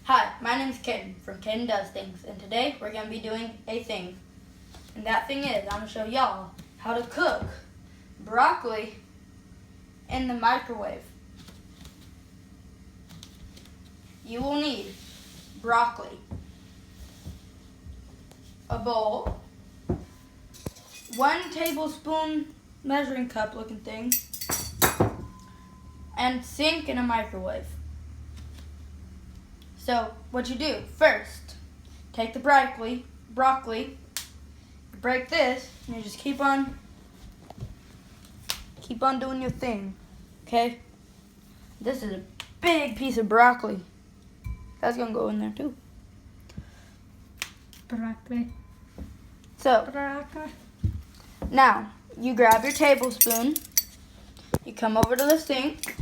Hi, my name's Caden from Caden Does Things, and today we're going to be doing a thing. And that thing is, I'm going to show y'all how to cook broccoli in the microwave. You will need broccoli, a bowl, 1 tablespoon measuring cup looking thing, and sink in a microwave. So what you do first, take the broccoli, break this, and you just keep on doing your thing, okay? This is a big piece of broccoli. That's gonna go in there too. Broccoli. So Broccoli. now you grab your tablespoon, you come over to the sink,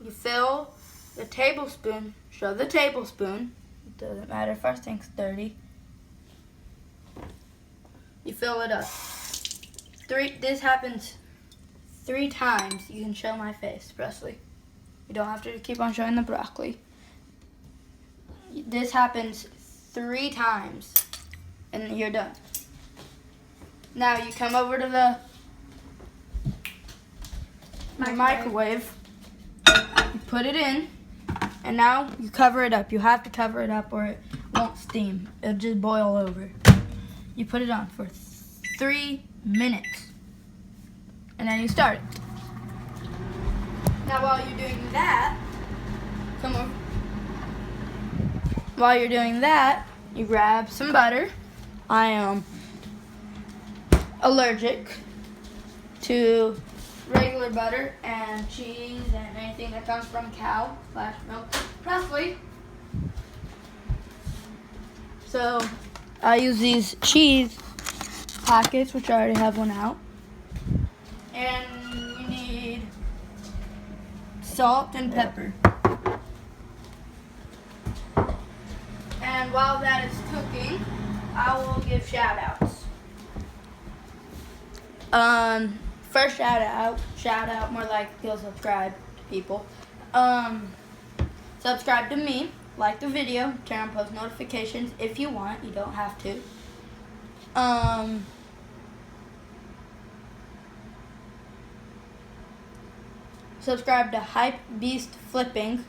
you fill the tablespoon, shove the tablespoon, it doesn't matter if our sink's dirty, you fill it up. This happens 3 times. You can show my face, Presley. You don't have to keep on showing the broccoli. This happens 3 times, and you're done. Now you come over to the microwave, you put it in, and now you cover it up. You have to cover it up or it won't steam. It'll just boil over. You put it on for 3 minutes, and then you start it. Now while you're doing that, While you're doing that, you grab some butter. I am allergic to regular butter and cheese and anything that comes from cow/milk. Presley. So I use these cheese packets, which I already have one out. And you need salt and pepper. And while that is cooking, I will give shout outs. First shout out, more like you'll subscribe to people. Subscribe to me, like the video, turn on post notifications if you want, you don't have to. Subscribe to Hype Beast Flipping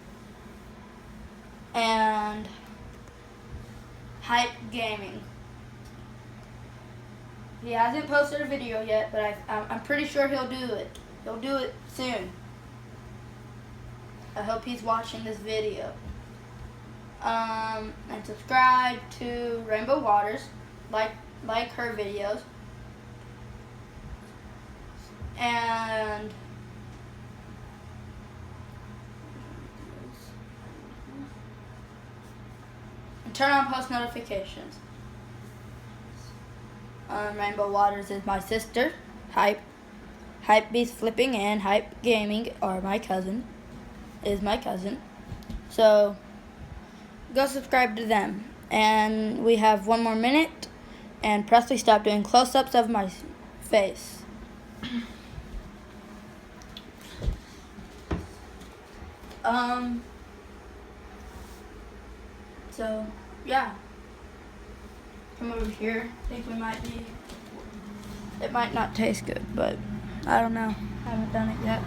and Hype Gaming. He hasn't posted a video yet, but I'm pretty sure he'll do it. He'll do it soon. I hope he's watching this video. And subscribe to Rainbow Waters, like her videos. And turn on post notifications. Rainbow Waters is my sister. Hype Beast Flipping and Hype Gaming are my cousin. So go subscribe to them. And we have 1 more minute. And Presley, stop doing close-ups of my face. So yeah. Come over here. I think it might not taste good, but I don't know. I haven't done it yet.